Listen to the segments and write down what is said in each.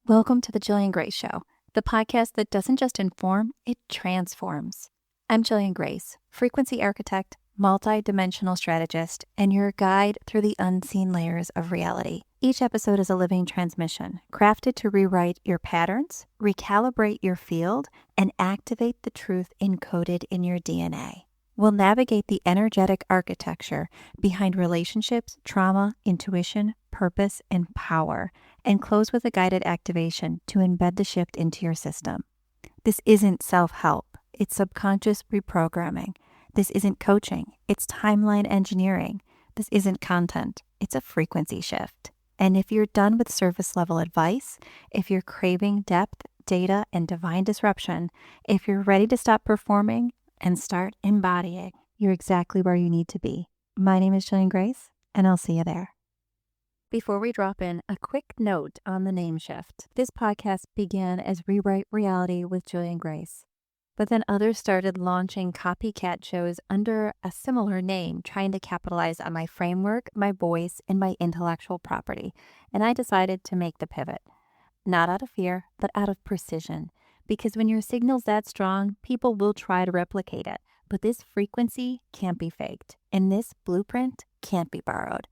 Welcome to the Jillian Greyse Show, the podcast that doesn't just inform, it transforms. I'm Jillian Greyse, frequency architect, multi-dimensional strategist, and your guide through the unseen layers of reality. Each episode is a living transmission, crafted to rewrite your patterns, recalibrate your field, and activate the truth encoded in your DNA. We'll navigate the energetic architecture behind relationships, trauma, intuition, purpose, and power, and close with a guided activation to embed the shift into your system. This isn't self-help, it's subconscious reprogramming. This isn't coaching, it's timeline engineering. This isn't content, it's a frequency shift. And if you're done with surface level advice, if you're craving depth, data, and divine disruption, if you're ready to stop performing and start embodying, you're exactly where you need to be. My name is Jillian Greyse, and I'll see you there. Before we drop in, a quick note on the name shift. This podcast began as Rewrite Reality with Jillian Greyse, but then others started launching copycat shows under a similar name, trying to capitalize on my framework, my voice, and my intellectual property, and I decided to make the pivot. Not out of fear, but out of precision. Because when your signal's that strong, people will try to replicate it. But this frequency can't be faked, and this blueprint can't be borrowed.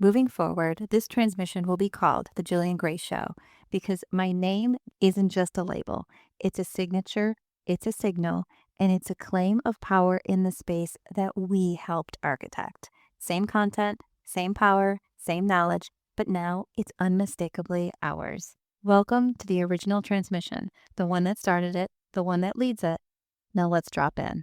Moving forward, this transmission will be called The Jillian Greyse Show because my name isn't just a label. It's a signature, it's a signal, and it's a claim of power in the space that we helped architect. Same content, same power, same knowledge, but now it's unmistakably ours. Welcome to the original transmission, the one that started it, the one that leads it. Now let's drop in.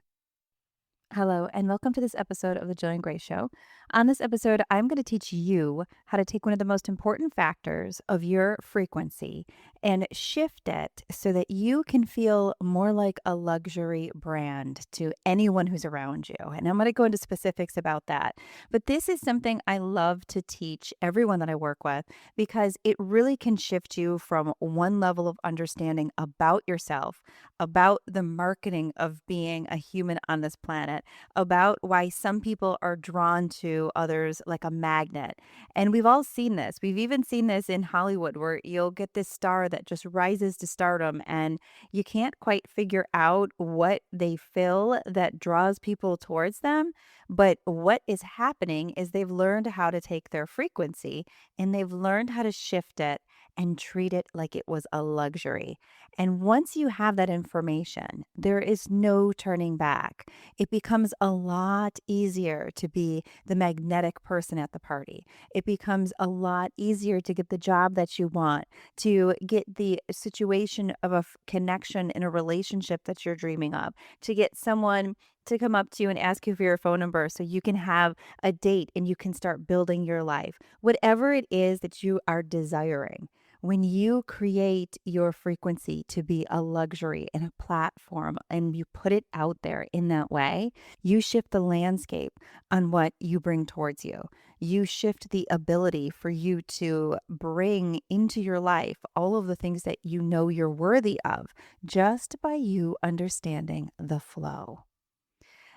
Hello, and welcome to this episode of the Jillian Greyse Show. On this episode, I'm going to teach you how to take one of the most important factors of your frequency and shift it so that you can feel more like a luxury brand to anyone who's around you. And I'm going to go into specifics about that. But this is something I love to teach everyone that I work with because it really can shift you from one level of understanding about yourself, about the marketing of being a human on this planet, about why some people are drawn to others like a magnet. And we've all seen this. We've even seen this in Hollywood where you'll get this star that just rises to stardom and you can't quite figure out what they fill that draws people towards them. But what is happening is they've learned how to take their frequency and they've learned how to shift it and treat it like it was a luxury. And once you have that information, there is no turning back. It becomes a lot easier to be the magnetic person at the party. It becomes a lot easier to get the job that you want, to get the situation of a connection in a relationship that you're dreaming of, to get someone to come up to you and ask you for your phone number so you can have a date and you can start building your life. Whatever it is that you are desiring. When you create your frequency to be a luxury and a platform and you put it out there in that way, you shift the landscape on what you bring towards you. You shift the ability for you to bring into your life all of the things that you know you're worthy of just by you understanding the flow.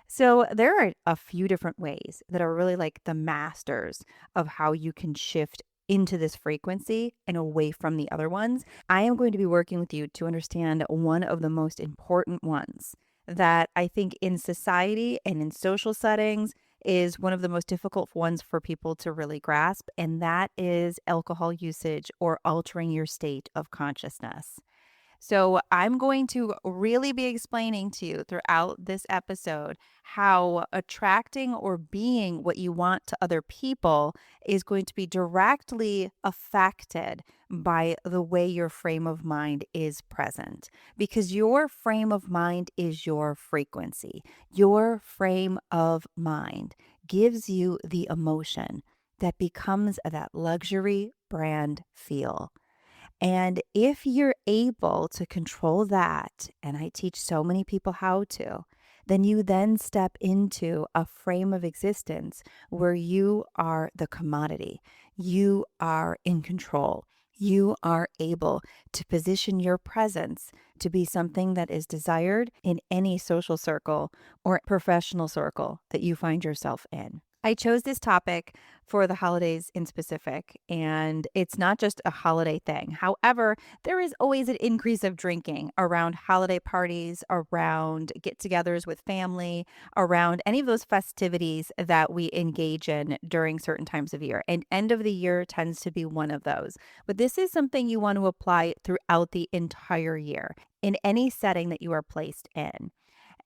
So there are a few different ways that are really like the masters of how you can shift into this frequency and away from the other ones. I am going to be working with you to understand one of the most important ones that I think in society and in social settings is one of the most difficult ones for people to really grasp, and that is alcohol usage or altering your state of consciousness. So I'm going to really be explaining to you throughout this episode how attracting or being what you want to other people is going to be directly affected by the way your frame of mind is present. Because your frame of mind is your frequency. Your frame of mind gives you the emotion that becomes that luxury brand feel. And if you're able to control that, and I teach so many people how to, then you then step into a frame of existence where you are the commodity. You are in control. You are able to position your presence to be something that is desired in any social circle or professional circle that you find yourself in. I chose this topic for the holidays in specific, and it's not just a holiday thing. However, there is always an increase of drinking around holiday parties, around get togethers with family, around any of those festivities that we engage in during certain times of year. And end of the year tends to be one of those. But this is something you want to apply throughout the entire year in any setting that you are placed in.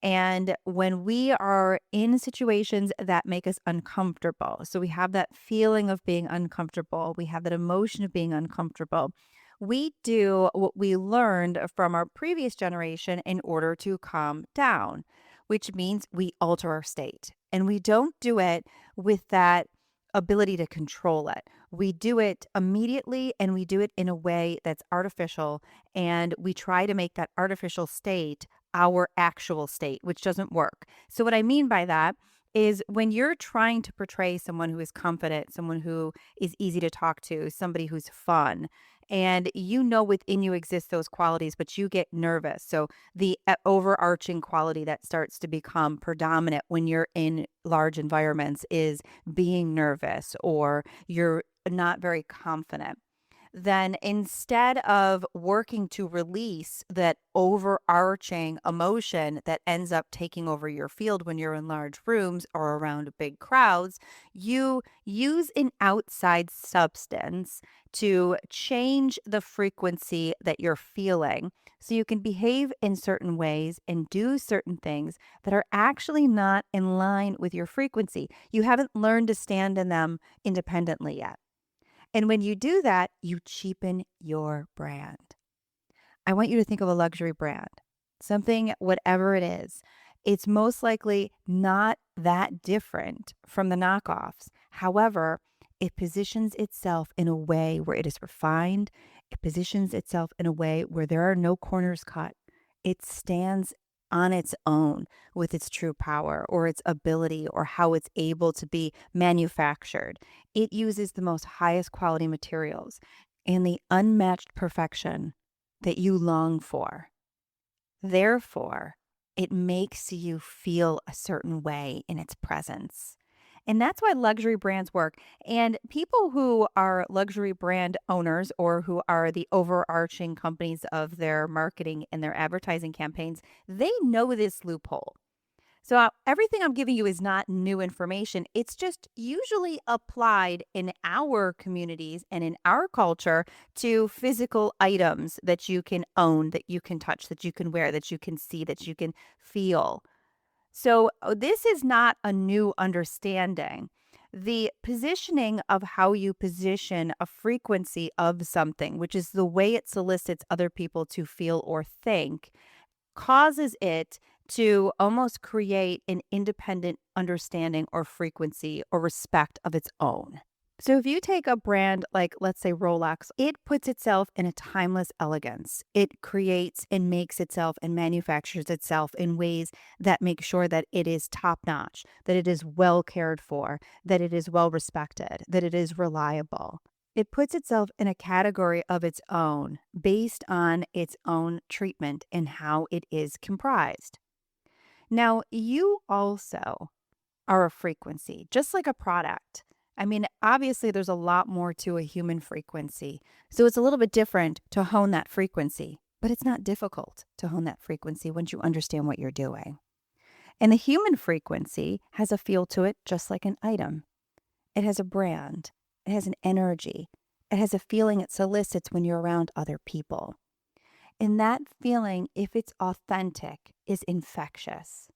And when we are in situations that make us uncomfortable, so we have that feeling of being uncomfortable, we have that emotion of being uncomfortable, we do what we learned from our previous generation in order to calm down, which means we alter our state. And we don't do it with that ability to control it. We do it immediately and we do it in a way that's artificial. And we try to make that artificial state our actual state, which doesn't work. So, what I mean by that is when you're trying to portray someone who is confident, someone who is easy to talk to, somebody who's fun, and you know within you exist those qualities, but you get nervous. So, the overarching quality that starts to become predominant when you're in large environments is being nervous or you're not very confident. Then instead of working to release that overarching emotion that ends up taking over your field when you're in large rooms or around big crowds, you use an outside substance to change the frequency that you're feeling so you can behave in certain ways and do certain things that are actually not in line with your frequency. You haven't learned to stand in them independently yet. And when you do that, you cheapen your brand. I want you to think of a luxury brand, something, whatever it is. It's most likely not that different from the knockoffs. However, it positions itself in a way where it is refined. It positions itself in a way where there are no corners cut. It stands on its own with its true power or its ability or how it's able to be manufactured. It uses the most highest quality materials and the unmatched perfection that you long for. Therefore, it makes you feel a certain way in its presence. And that's why luxury brands work. And people who are luxury brand owners or who are the overarching companies of their marketing and their advertising campaigns, they know this loophole. So everything I'm giving you is not new information. It's just usually applied in our communities and in our culture to physical items that you can own, that you can touch, that you can wear, that you can see, that you can feel. So this is not a new understanding. The positioning of how you position a frequency of something, which is the way it solicits other people to feel or think, causes it to almost create an independent understanding or frequency or respect of its own. So if you take a brand like, let's say, Rolex, it puts itself in a timeless elegance. It creates and makes itself and manufactures itself in ways that make sure that it is top notch, that it is well cared for, that it is well respected, that it is reliable. It puts itself in a category of its own based on its own treatment and how it is comprised. Now, you also are a frequency, just like a product. I mean, obviously, there's a lot more to a human frequency. So it's a little bit different to hone that frequency, but it's not difficult to hone that frequency once you understand what you're doing. And the human frequency has a feel to it just like an item. It has a brand, it has an energy, it has a feeling it solicits when you're around other people. And that feeling, if it's authentic, is infectious.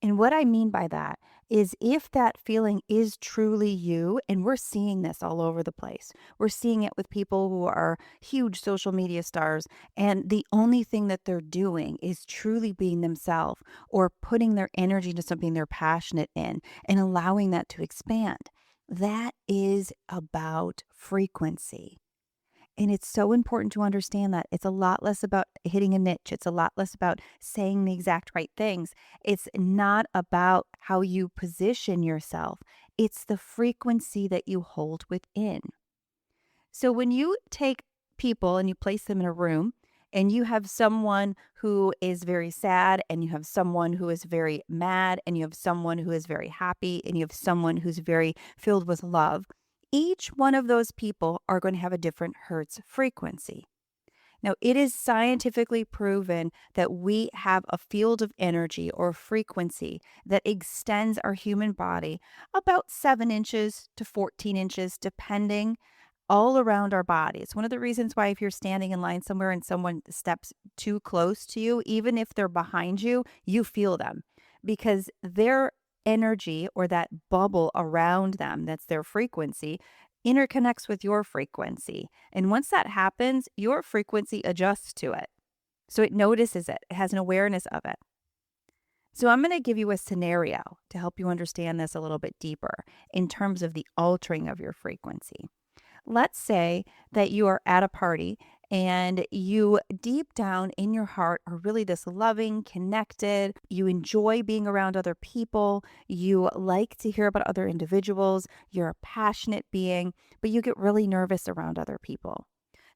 And what I mean by that is if that feeling is truly you, and we're seeing this all over the place. We're seeing it with people who are huge social media stars, and the only thing that they're doing is truly being themselves or putting their energy into something they're passionate in and allowing that to expand. That is about frequency. And it's so important to understand that it's a lot less about hitting a niche. It's a lot less about saying the exact right things. It's not about how you position yourself. It's the frequency that you hold within. So when you take people and you place them in a room and you have someone who is very sad, and you have someone who is very mad, and you have someone who is very happy, and you have someone who's very filled with love, each one of those people are going to have a different Hertz frequency. Now, it is scientifically proven that we have a field of energy or frequency that extends our human body about 7 inches to 14 inches, depending all around our body. It's one of the reasons why if you're standing in line somewhere and someone steps too close to you, even if they're behind you, you feel them because their energy or that bubble around them, that's their frequency, interconnects with your frequency. And once that happens, your frequency adjusts to it. So it notices it, it has an awareness of it. So I'm going to give you a scenario to help you understand this a little bit deeper in terms of the altering of your frequency. Let's say that you are at a party and you deep down in your heart are really this loving, connected. You enjoy being around other people. You like to hear about other individuals. You're a passionate being, but you get really nervous around other people.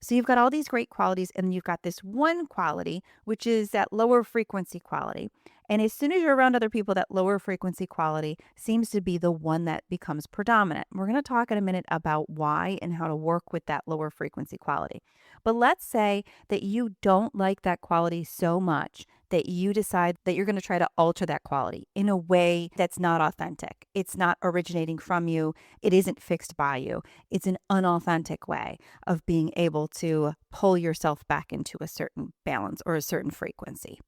So you've got all these great qualities, and you've got this one quality, which is that lower frequency quality. And as soon as you're around other people, that lower frequency quality seems to be the one that becomes predominant. We're going to talk in a minute about why and how to work with that lower frequency quality. But let's say that you don't like that quality so much that you decide that you're going to try to alter that quality in a way that's not authentic. It's not originating from you. It isn't fixed by you. It's an unauthentic way of being able to pull yourself back into a certain balance or a certain frequency.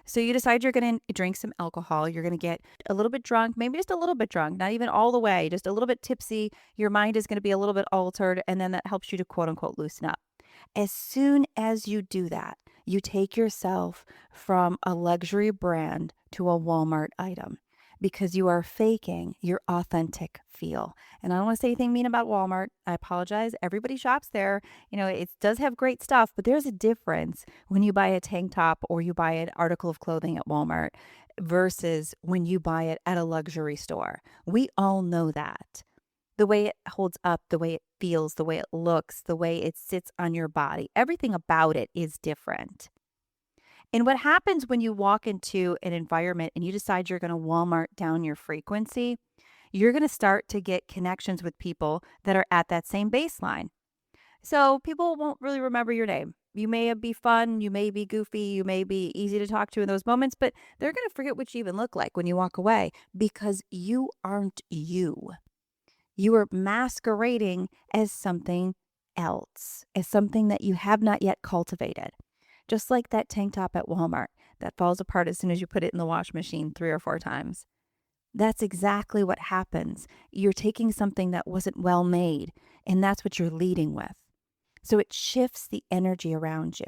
So you decide you're going to drink some alcohol. You're going to get a little bit drunk, maybe just a little bit drunk, not even all the way, just a little bit tipsy. Your mind is going to be a little bit altered, and then that helps you to quote unquote loosen up. As soon as you do that, you take yourself from a luxury brand to a Walmart item because you are faking your authentic feel. And I don't want to say anything mean about Walmart. I apologize. Everybody shops there. You know, it does have great stuff, but there's a difference when you buy a tank top or you buy an article of clothing at Walmart versus when you buy it at a luxury store. We all know that. The way it holds up, the way it feels, the way it looks, the way it sits on your body, everything about it is different. And what happens when you walk into an environment and you decide you're going to Walmart down your frequency, you're going to start to get connections with people that are at that same baseline. So people won't really remember your name. You may be fun, you may be goofy, you may be easy to talk to in those moments, but they're going to forget what you even look like when you walk away because you aren't you. You are masquerading as something else, as something that you have not yet cultivated. Just like that tank top at Walmart that falls apart as soon as you put it in the wash machine 3 or 4 times. That's exactly what happens. You're taking something that wasn't well made, and that's what you're leading with. So it shifts the energy around you.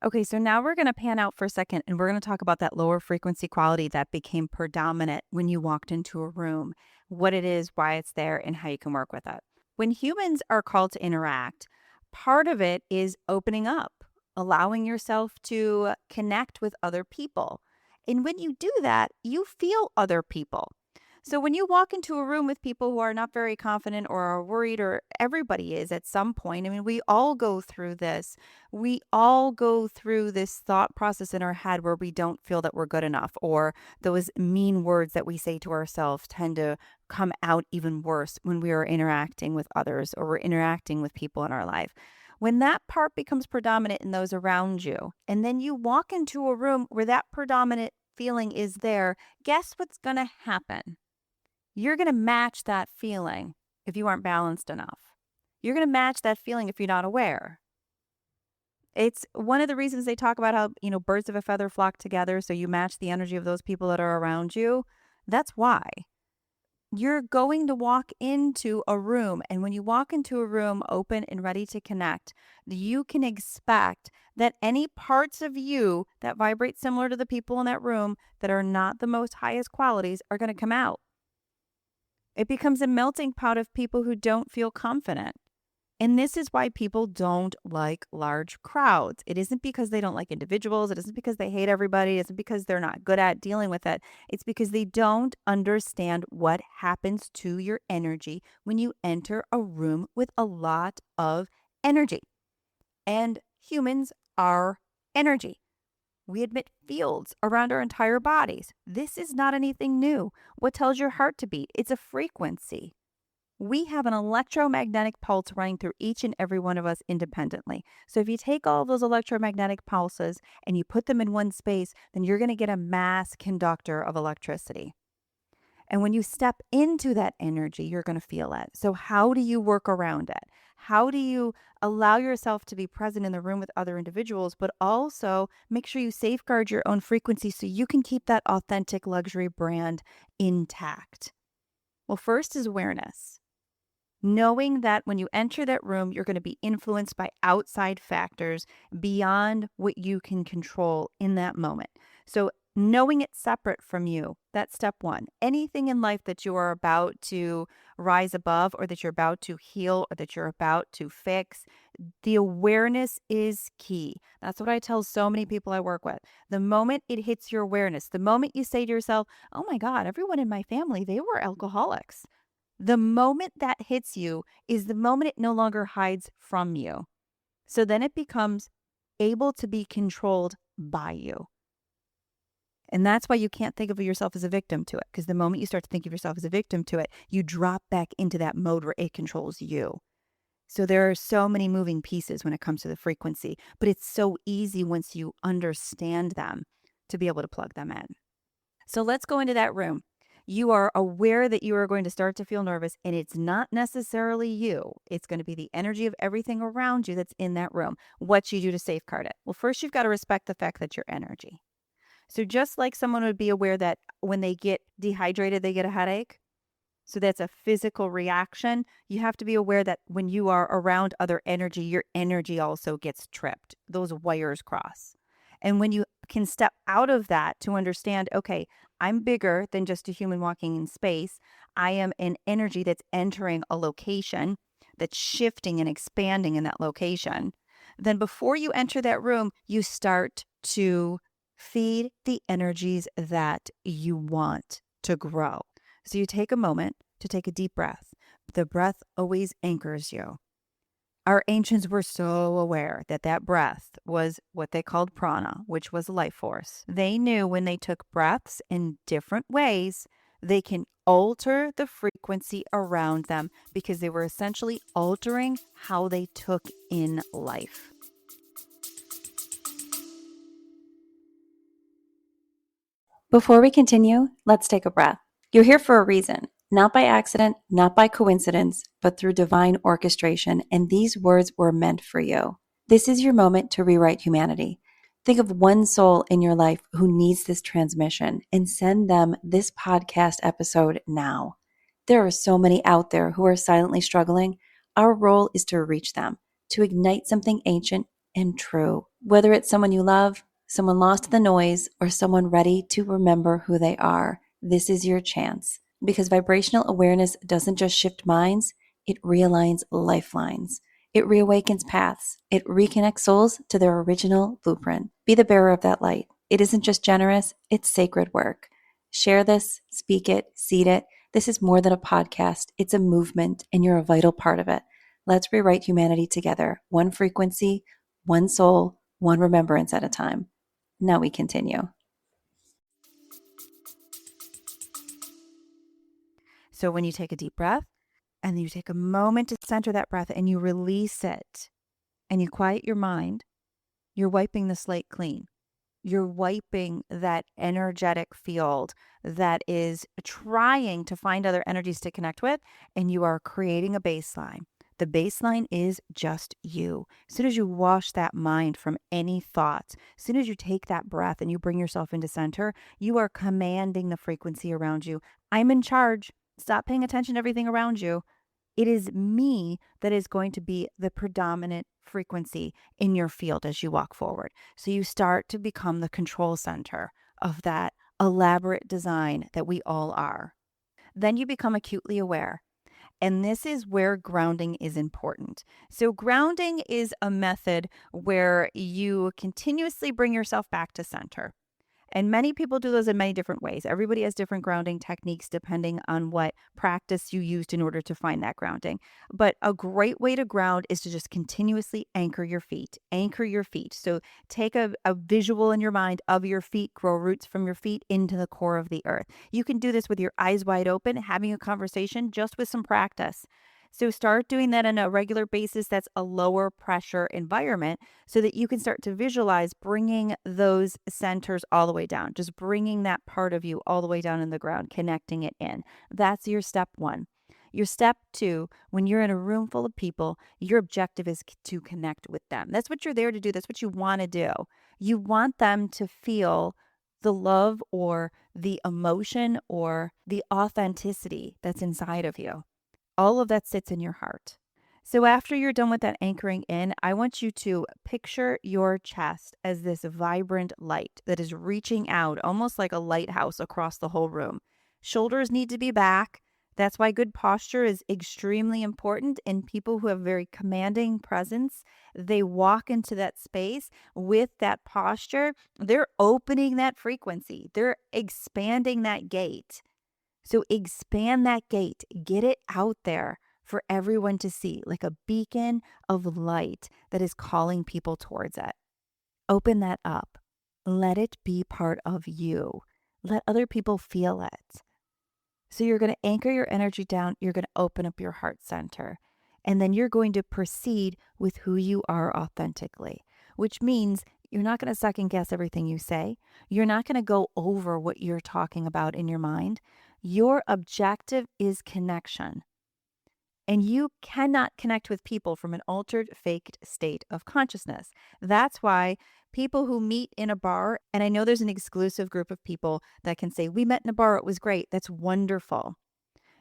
Okay, so now we're going to pan out for a second, and we're going to talk about that lower frequency quality that became predominant when you walked into a room, what it is, why it's there, and how you can work with it. When humans are called to interact, part of it is opening up, allowing yourself to connect with other people. And when you do that, you feel other people. So when you walk into a room with people who are not very confident or are worried, or everybody is at some point, I mean, we all go through this. We all go through this thought process in our head where we don't feel that we're good enough, or those mean words that we say to ourselves tend to come out even worse when we are interacting with others or we're interacting with people in our life. When that part becomes predominant in those around you, and then you walk into a room where that predominant feeling is there, guess what's going to happen? You're going to match that feeling if you aren't balanced enough. You're going to match that feeling if you're not aware. It's one of the reasons they talk about how, birds of a feather flock together. So you match the energy of those people that are around you. That's why. You're going to walk into a room, and when you walk into a room open and ready to connect, you can expect that any parts of you that vibrate similar to the people in that room that are not the most highest qualities are going to come out. It becomes a melting pot of people who don't feel confident. And this is why people don't like large crowds. It isn't because they don't like individuals. It isn't because they hate everybody. It isn't because they're not good at dealing with it. It's because they don't understand what happens to your energy when you enter a room with a lot of energy. And humans our energy. We emit fields around our entire bodies. This is not anything new. What tells your heart to beat? It's a frequency. We have an electromagnetic pulse running through each and every one of us independently. So if you take all of those electromagnetic pulses and you put them in one space, then you're going to get a mass conductor of electricity. And when you step into that energy, you're going to feel it. So how do you work around it? How do you allow yourself to be present in the room with other individuals, but also make sure you safeguard your own frequency so you can keep that authentic luxury brand intact? Well, first is awareness. Knowing that when you enter that room, you're going to be influenced by outside factors beyond what you can control in that moment. So knowing it's separate from you, that's step one. Anything in life that you are about to rise above or that you're about to heal or that you're about to fix, the awareness is key. That's what I tell so many people I work with. The moment it hits your awareness, the moment you say to yourself, oh my God, everyone in my family, they were alcoholics. The moment that hits you is the moment it no longer hides from you. So then it becomes able to be controlled by you. And that's why you can't think of yourself as a victim to it, because the moment you start to think of yourself as a victim to it, you drop back into that mode where it controls you. So there are so many moving pieces when it comes to the frequency, but it's so easy once you understand them to be able to plug them in. So let's go into that room. You are aware that you are going to start to feel nervous, and it's not necessarily you. It's going to be the energy of everything around you that's in that room. What you do to safeguard it? Well, first, you've got to respect the fact that your energy. So just like someone would be aware that when they get dehydrated, they get a headache. So that's a physical reaction. You have to be aware that when you are around other energy, your energy also gets tripped. Those wires cross. And when you can step out of that to understand, okay, I'm bigger than just a human walking in space. I am an energy that's entering a location, that's shifting and expanding in that location. Then before you enter that room, you start to feed the energies that you want to grow. So you take a moment to take a deep breath. The breath always anchors you. Our ancients were so aware that that breath was what they called prana, which was life force. They knew when they took breaths in different ways, they can alter the frequency around them because they were essentially altering how they took in life. Before we continue, let's take a breath. You're here for a reason, not by accident, not by coincidence, but through divine orchestration, and these words were meant for you. This is your moment to rewrite humanity. Think of one soul in your life who needs this transmission and send them this podcast episode now. There are so many out there who are silently struggling. Our role is to reach them, to ignite something ancient and true, whether it's someone you love, someone lost in the noise, or someone ready to remember who they are. This is your chance. Because vibrational awareness doesn't just shift minds, it realigns lifelines. It reawakens paths. It reconnects souls to their original blueprint. Be the bearer of that light. It isn't just generous, it's sacred work. Share this, speak it, seed it. This is more than a podcast. It's a movement, and you're a vital part of it. Let's rewrite humanity together, one frequency, one soul, one remembrance at a time. Now we continue. So when you take a deep breath and you take a moment to center that breath and you release it and you quiet your mind, you're wiping the slate clean. You're wiping that energetic field that is trying to find other energies to connect with, and you are creating a baseline. The baseline is just you. As soon as you wash that mind from any thoughts, as soon as you take that breath and you bring yourself into center, you are commanding the frequency around you. I'm in charge. Stop paying attention to everything around you. It is me that is going to be the predominant frequency in your field as you walk forward. So you start to become the control center of that elaborate design that we all are. Then you become acutely aware. And this is where grounding is important. So grounding is a method where you continuously bring yourself back to center. And many people do those in many different ways. Everybody has different grounding techniques depending on what practice you used in order to find that grounding. But a great way to ground is to just continuously anchor your feet. Anchor your feet. So take a visual in your mind of your feet, grow roots from your feet into the core of the earth. You can do this with your eyes wide open, having a conversation just with some practice. So start doing that on a regular basis. That's a lower pressure environment so that you can start to visualize bringing those centers all the way down, just bringing that part of you all the way down in the ground, connecting it in. That's your step one. Your step two, when you're in a room full of people, your objective is to connect with them. That's what you're there to do. That's what you want to do. You want them to feel the love or the emotion or the authenticity that's inside of you. All of that sits in your heart. So after you're done with that anchoring in, I want you to picture your chest as this vibrant light that is reaching out almost like a lighthouse across the whole room. Shoulders need to be back. That's why good posture is extremely important in people who have very commanding presence. They walk into that space with that posture. They're opening that frequency. They're expanding that gate. So expand that gate, get it out there for everyone to see, like a beacon of light that is calling people towards it. Open that up. Let it be part of you. Let other people feel it. So you're going to anchor your energy down. You're going to open up your heart center. And then you're going to proceed with who you are authentically, which means you're not going to second guess everything you say. You're not going to go over what you're talking about in your mind. Your objective is connection. And you cannot connect with people from an altered, faked state of consciousness. That's why people who meet in a bar, and I know there's an exclusive group of people that can say, we met in a bar, it was great. That's wonderful.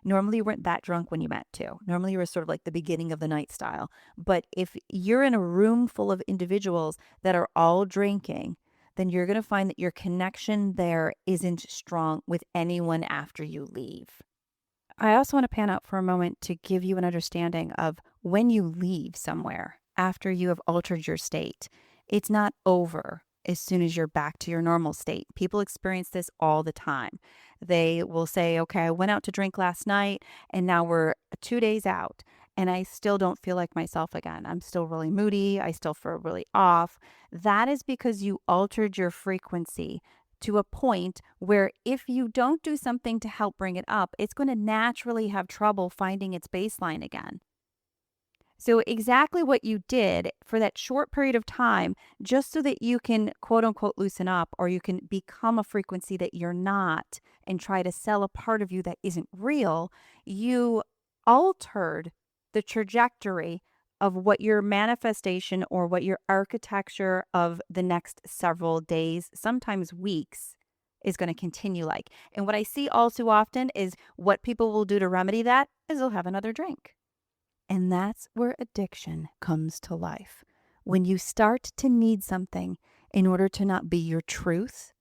Normally you weren't that drunk when you met too. Normally you were sort of like the beginning of the night style. But if you're in a room full of individuals that are all drinking, then you're going to find that your connection there isn't strong with anyone after you leave. I also want to pan out for a moment to give you an understanding of when you leave somewhere after you have altered your state. It's not over as soon as you're back to your normal state. People experience this all the time. They will say, okay, I went out to drink last night and now we're 2 days out and I still don't feel like myself again. I'm still really moody. I still feel really off. That is because you altered your frequency to a point where if you don't do something to help bring it up, it's going to naturally have trouble finding its baseline again. So exactly what you did for that short period of time, just so that you can quote unquote loosen up, or you can become a frequency that you're not and try to sell a part of you that isn't real, you altered the trajectory of what your manifestation or what your architecture of the next several days, sometimes weeks, is going to continue like. And what I see all too often is what people will do to remedy that is they'll have another drink. And that's where addiction comes to life. When you start to need something in order to not be your truth,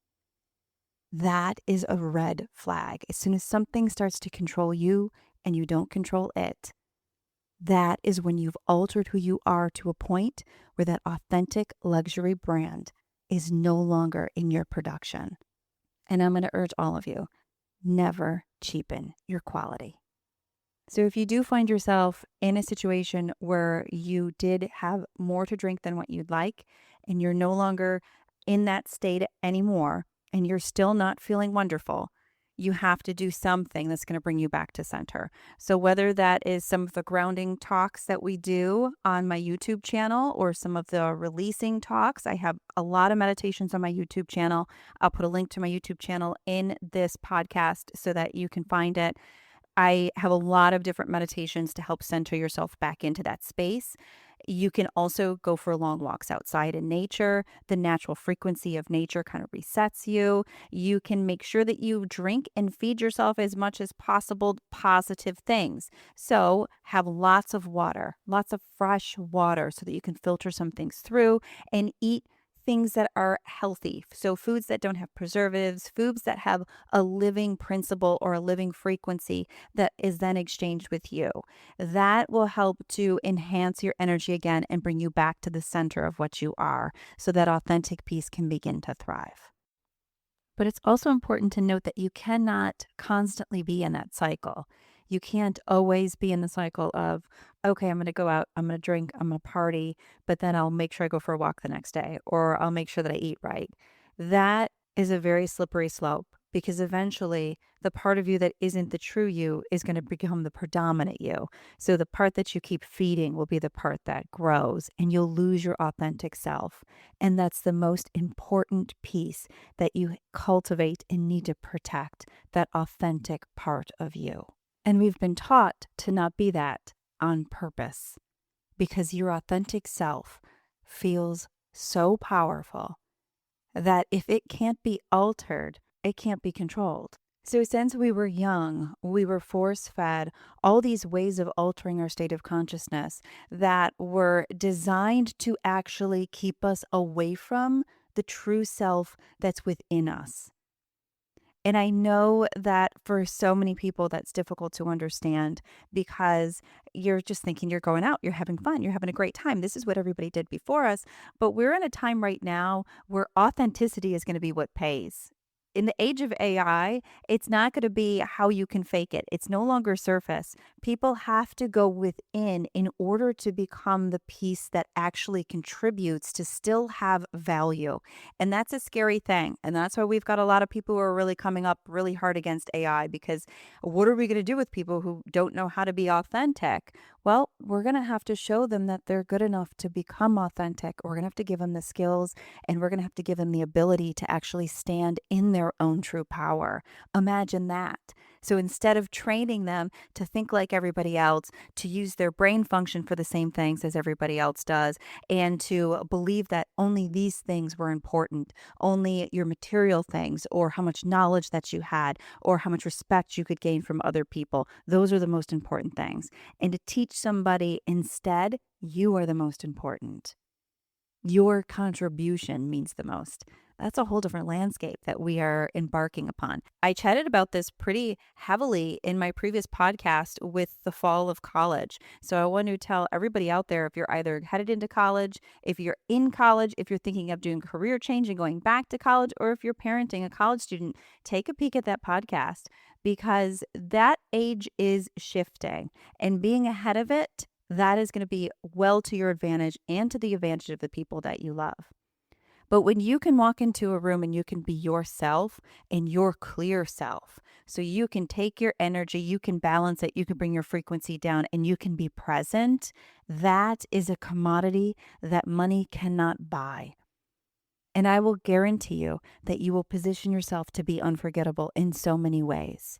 that is a red flag. As soon as something starts to control you and you don't control it, that is when you've altered who you are to a point where that authentic luxury brand is no longer in your production. And I'm going to urge all of you, never cheapen your quality. So if you do find yourself in a situation where you did have more to drink than what you'd like, and you're no longer in that state anymore, and you're still not feeling wonderful, you have to do something that's going to bring you back to center. So whether that is some of the grounding talks that we do on my YouTube channel or some of the releasing talks, I have a lot of meditations on my YouTube channel. I'll put a link to my YouTube channel in this podcast so that you can find it. I have a lot of different meditations to help center yourself back into that space. You can also go for long walks outside in nature. The natural frequency of nature kind of resets you. You can make sure that you drink and feed yourself as much as possible positive things. So have lots of water, lots of fresh water so that you can filter some things through, and eat things that are healthy. So foods that don't have preservatives, foods that have a living principle or a living frequency that is then exchanged with you. That will help to enhance your energy again and bring you back to the center of what you are so that authentic peace can begin to thrive. But it's also important to note that you cannot constantly be in that cycle. You can't always be in the cycle of, okay, I'm going to go out, I'm going to drink, I'm going to party, but then I'll make sure I go for a walk the next day, or I'll make sure that I eat right. That is a very slippery slope because eventually the part of you that isn't the true you is going to become the predominant you. So the part that you keep feeding will be the part that grows and you'll lose your authentic self. And that's the most important piece that you cultivate and need to protect, that authentic part of you. And we've been taught to not be that on purpose because your authentic self feels so powerful that if it can't be altered, it can't be controlled. So since we were young, we were force-fed all these ways of altering our state of consciousness that were designed to actually keep us away from the true self that's within us. And I know that for so many people, that's difficult to understand because you're just thinking you're going out, you're having fun, you're having a great time. This is what everybody did before us. But we're in a time right now where authenticity is going to be what pays. In the age of AI, it's not going to be how you can fake it. It's no longer surface. People have to go within in order to become the piece that actually contributes to still have value. And that's a scary thing. And that's why we've got a lot of people who are really coming up really hard against AI because what are we going to do with people who don't know how to be authentic? Well, we're going to have to show them that they're good enough to become authentic. We're going to have to give them the skills and we're going to have to give them the ability to actually stand in their own true power. Imagine that. So instead of training them to think like everybody else, to use their brain function for the same things as everybody else does, and to believe that only these things were important, only your material things or how much knowledge that you had or how much respect you could gain from other people, those are the most important things. And to teach somebody instead, you are the most important. Your contribution means the most. That's a whole different landscape that we are embarking upon. I chatted about this pretty heavily in my previous podcast with the fall of college. So I want to tell everybody out there, if you're either headed into college, if you're in college, if you're thinking of doing career change and going back to college, or if you're parenting a college student, take a peek at that podcast because that age is shifting and being ahead of it, that is going to be well to your advantage and to the advantage of the people that you love. But when you can walk into a room and you can be yourself and your clear self, so you can take your energy, you can balance it, you can bring your frequency down, and you can be present, that is a commodity that money cannot buy. And I will guarantee you that you will position yourself to be unforgettable in so many ways.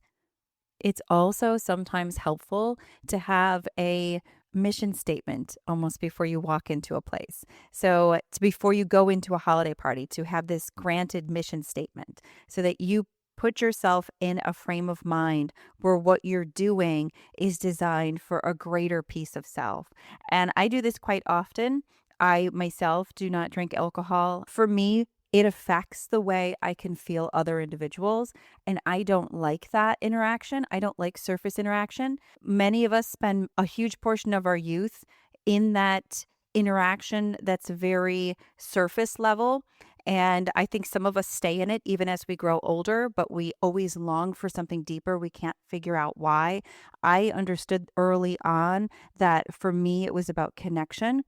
It's also sometimes helpful to have a mission statement almost before you walk into a place. So it's before you go into a holiday party to have this granted mission statement so that you put yourself in a frame of mind where what you're doing is designed for a greater piece of self. And I do this quite often. I myself do not drink alcohol. For me, it affects the way I can feel other individuals. And I don't like that interaction. I don't like surface interaction. Many of us spend a huge portion of our youth in that interaction that's very surface level. And I think some of us stay in it even as we grow older, but we always long for something deeper. We can't figure out why. I understood early on that for me, it was about connection.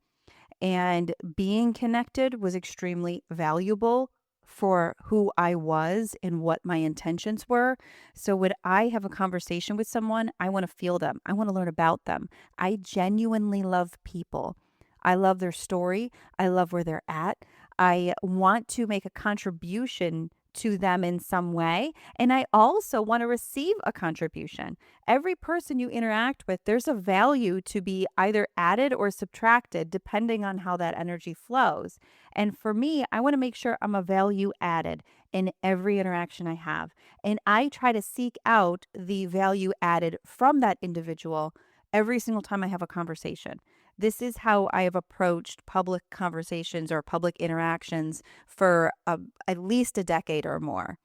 And being connected was extremely valuable for who I was and what my intentions were. So when I have a conversation with someone, I want to feel them. I want to learn about them. I genuinely love people. I love their story. I love where they're at. I want to make a contribution to them in some way. And I also want to receive a contribution. Every person you interact with, there's a value to be either added or subtracted depending on how that energy flows. And for me, I want to make sure I'm a value added in every interaction I have. And I try to seek out the value added from that individual every single time I have a conversation. This is how I have approached public conversations or public interactions for at least a decade or more.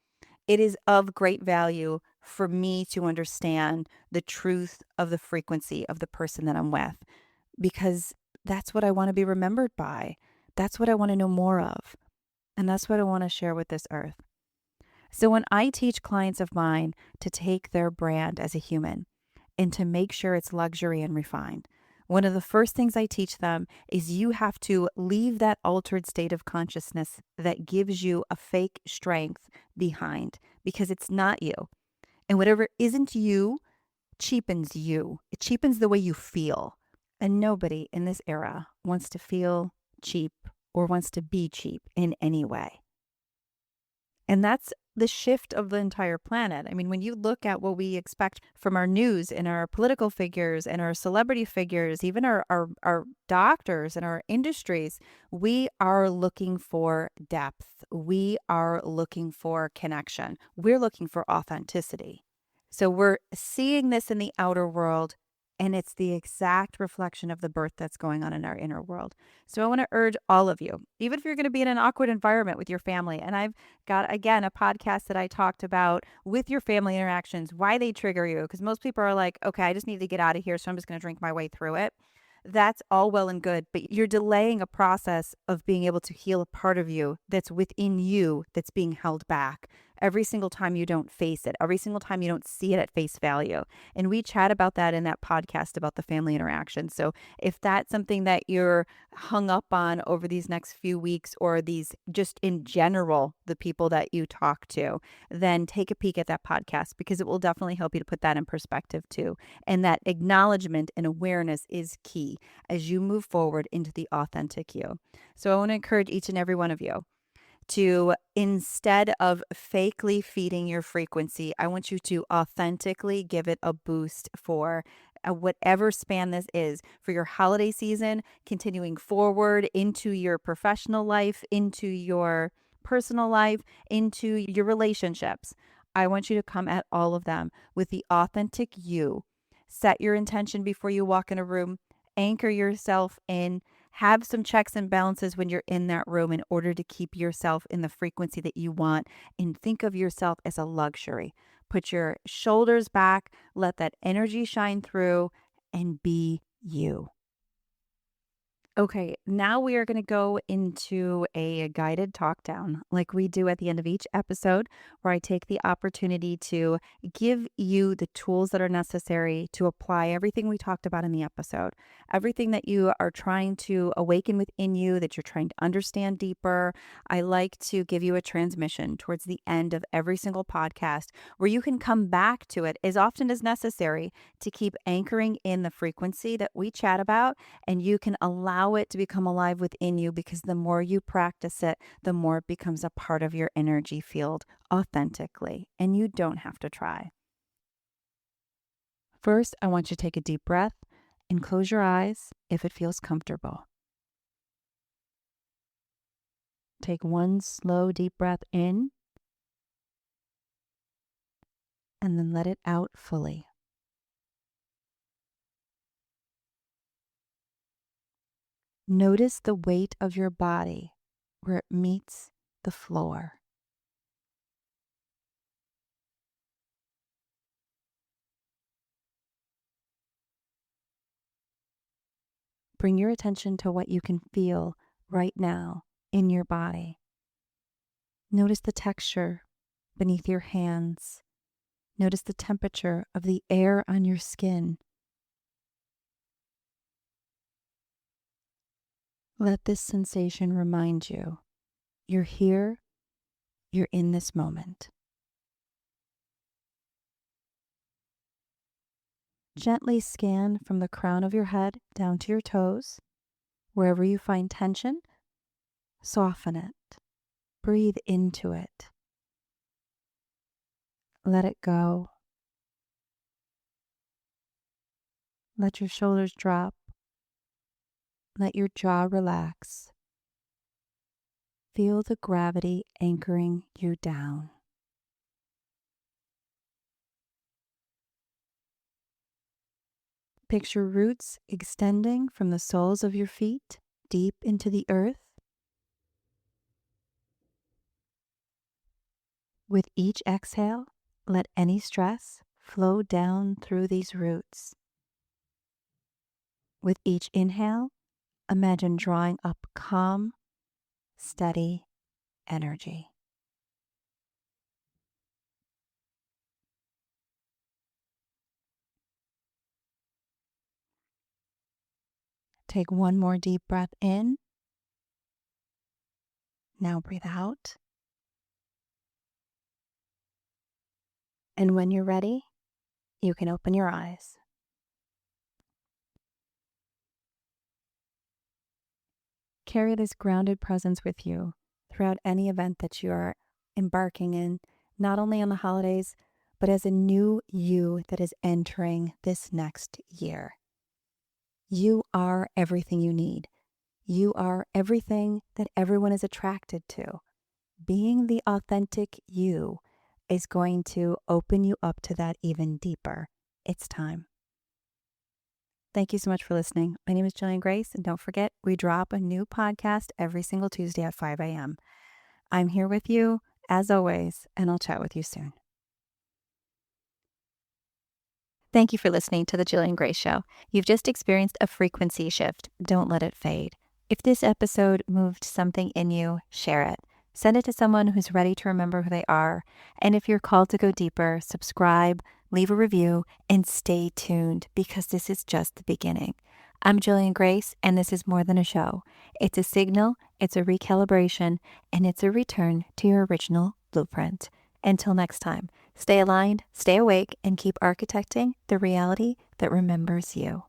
It is of great value for me to understand the truth of the frequency of the person that I'm with, because that's what I want to be remembered by. That's what I want to know more of. And that's what I want to share with this earth. So when I teach clients of mine to take their brand as a human and to make sure it's luxury and refined, one of the first things I teach them is you have to leave that altered state of consciousness that gives you a fake strength behind, because it's not you. And whatever isn't you cheapens you. It cheapens the way you feel. And nobody in this era wants to feel cheap or wants to be cheap in any way. And that's the shift of the entire planet. I mean, when you look at what we expect from our news and our political figures and our celebrity figures, even our doctors and our industries, we are looking for depth. We are looking for connection. We're looking for authenticity. So we're seeing this in the outer world, and it's the exact reflection of the birth that's going on in our inner world. So I want to urge all of you, even if you're going to be in an awkward environment with your family, and I've got, again, a podcast that I talked about with your family interactions, why they trigger you, because most people are like, okay, I just need to get out of here, so I'm just going to drink my way through it. That's all well and good, but you're delaying a process of being able to heal a part of you that's within you that's being held back every single time you don't face it, every single time you don't see it at face value. And we chat about that in that podcast about the family interaction. So if that's something that you're hung up on over these next few weeks, or these just in general, the people that you talk to, then take a peek at that podcast, because it will definitely help you to put that in perspective too. And that acknowledgement and awareness is key as you move forward into the authentic you. So I want to encourage each and every one of you to, instead of fakely feeding your frequency, I want you to authentically give it a boost for whatever span this is, for your holiday season, continuing forward into your professional life, into your personal life, into your relationships. I want you to come at all of them with the authentic you. Set your intention before you walk in a room, anchor yourself in. Have some checks and balances when you're in that room in order to keep yourself in the frequency that you want, and think of yourself as a luxury. Put your shoulders back, let that energy shine through, and be you. Okay, now we are going to go into a guided talk down like we do at the end of each episode, where I take the opportunity to give you the tools that are necessary to apply everything we talked about in the episode. Everything that you are trying to awaken within you, that you're trying to understand deeper. I like to give you a transmission towards the end of every single podcast where you can come back to it as often as necessary to keep anchoring in the frequency that we chat about, and you can allow it to become alive within you, because the more you practice it, the more it becomes a part of your energy field authentically, and you don't have to try. First, I want you to take a deep breath and close your eyes if it feels comfortable. Take one slow, deep breath in, and then let it out fully. Notice the weight of your body where it meets the floor. Bring your attention to what you can feel right now in your body. Notice the texture beneath your hands. Notice the temperature of the air on your skin. Let this sensation remind you you're here, you're in this moment. Gently scan from the crown of your head down to your toes. Wherever you find tension, soften it. Breathe into it. Let it go. Let your shoulders drop. Let your jaw relax. Feel the gravity anchoring you down. Picture roots extending from the soles of your feet deep into the earth. With each exhale, let any stress flow down through these roots. With each inhale, imagine drawing up calm, steady energy. Take one more deep breath in. Now breathe out. And when you're ready, you can open your eyes. Carry this grounded presence with you throughout any event that you are embarking in, not only on the holidays, but as a new you that is entering this next year. You are everything you need. You are everything that everyone is attracted to. Being the authentic you is going to open you up to that even deeper. It's time. Thank you so much for listening. My name is Jillian Greyse, and don't forget, we drop a new podcast every single Tuesday at 5 a.m. I'm here with you, as always, and I'll chat with you soon. Thank you for listening to The Jillian Greyse Show. You've just experienced a frequency shift. Don't let it fade. If this episode moved something in you, share it. Send it to someone who's ready to remember who they are. And if you're called to go deeper, subscribe, leave a review, and stay tuned because this is just the beginning. I'm Jillian Greyse, and this is more than a show. It's a signal, it's a recalibration, and it's a return to your original blueprint. Until next time, stay aligned, stay awake, and keep architecting the reality that remembers you.